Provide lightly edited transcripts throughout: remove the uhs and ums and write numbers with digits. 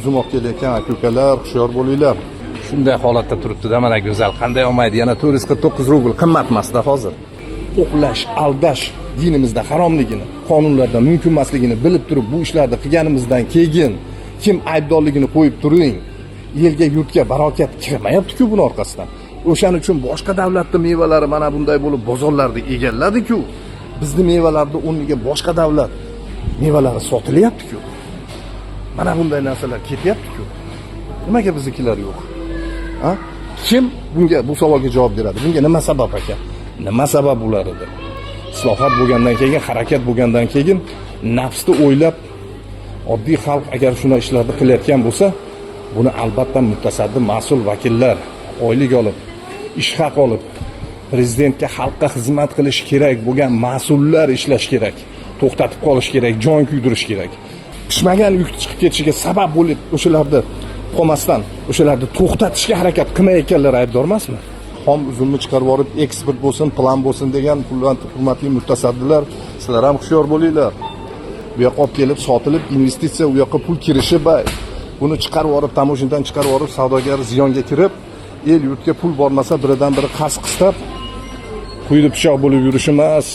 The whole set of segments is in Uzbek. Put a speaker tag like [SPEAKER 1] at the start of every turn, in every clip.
[SPEAKER 1] uzum olib kelayotgan aka-ukalar, hushyor bo'linglar. Shunday holatda turibdi-da, mana go'zal. Qanday olmaydi? Yana 449 rubl qimmat emas-da hozir. O'qlash, aldash dinimizda haromligini, qonunlarda mumkin emasligini bilib turib bu ishlarni qilganimizdan keyin kim aybdorligini qo'yib turing. Elga, yurtga barokat kirmayapti-ku buning orqasidan. O'shaning uchun boshqa davlatning mevalari mana bunday bo'lib bozorlarda egalladi-ku. Bizning mevalarning o'rniga boshqa davlat mevalari sotilyapti-ku. Mana bunday narsalar ketyapti-ku. Nimaga biznikilar yo'q? Ha? Kim bunga bu savolga javob beradi? Bunga nima sabab ekan? Nima sabab bo'lar edi? Islohot bo'lgandan keyin, harakat bo'lgandan keyin nafsni o'ylab oddiy xalq agar shunday ishlarni qilayotgan bo'lsa, buni albatta mutasaddi mas'ul vakillar oylik olib, ish haq olib, prezidentga xalqqa xizmat qilish kerak bo'lgan mas'ullar ishlash kerak, to'xtatib qolish kerak, jon kuydirish kerak. Pishmagan yuk chiqib ketishiga sabab bo'lib, o'shalarni qolmasdan, o'shalarni to'xtatishga harakat qilmayotganlar aybdor emasmi? Xom uzumni chiqarib olib, eksport bo'lsin, plan bo'lsin degan hurmatli mutasaddilar, sizlar ham hushyor bo'linglar. Bu yoqqa olib kelib, sotilib, investitsiya, u yoqqa pul kirishi bor. Buni chiqarib olib, tamoshinadan chiqarib olib, savdogar ziyonga kirib, el yurtga pul bormasa, biridan biri qas qistab, quyida pichoq bo'lib yurish emas,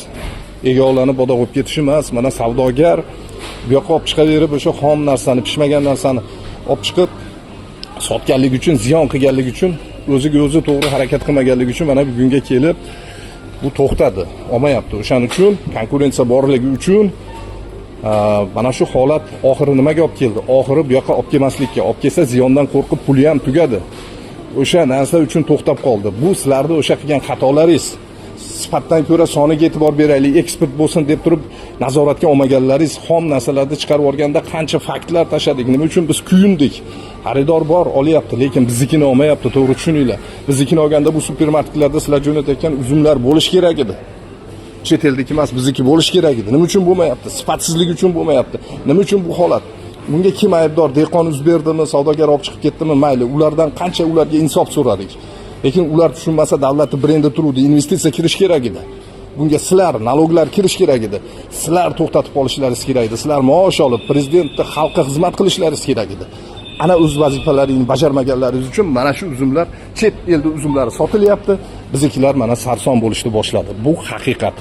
[SPEAKER 1] egovlanib bodoq bo'lib ketish emas. Mana savdogar bu yoqqa olib chiqaverib, o'sha xom narsani, pishmagan narsani olib chiqib sotganligi uchun, ziyon qilganligi uchun, o'ziga o'zi to'g'ri harakat qilmaganligi uchun mana bugunga kelib bu to'xtadi, olmayapti. O'shaning uchun konkurensiya borligi uchun mana shu holat oxiri nimaga olib keldi? Oxiri bu yoqqa olib kelmaslikka, olib kelsa ziyondan qo'rqib puli ham tugadi. O'sha narsa uchun to'xtab qoldi. Bu sizlarning o'sha qilgan xatolaringiz. Sifatdan ko'ra soniga e'tibor beraylik, eksport bo'lsin deb turib nazoratga olmaganlaringiz, xom narsalarni chiqarib olganda qancha faktlar tashladik. Nima uchun biz kuyundik? Xaridor bor, olyapti, lekin biznikini olmayapti, to'g'ri tushuninglar. Biznikini olganda bu supermarketlarda sizlar jo'natayotgan uzumlar bo'lish kerak edi. Chet eldagi emas, bizniki bo'lish kerak edi. Nima uchun bo'lmayapti? Sifatsizlik uchun bo'lmayapti. Nima uchun bu holat? Bunga kim aybdor? Dehqon uz berdimi, savdogar olib chiqib ketdimi? Mayli, ulardan qancha ularga insof so'radik. Lekin ular tushunmasa davlatning brendi turuvdi, investitsiya kirish kerak edi. Bunga sizlar, naloglar kirish kerak edi. Sizlar to'xtatib qolishlaringiz kerak edi. Sizlar maosh olib, prezidentga, xalqqa xizmat qilishlaringiz kerak edi. Ana o'z vazifalaringizni bajarmaganlaringiz uchun mana shu uzumlar, chet elda uzumlari sotilyapti. Biznikilar mana sarson bo'lishni boshladi. Bu haqiqat.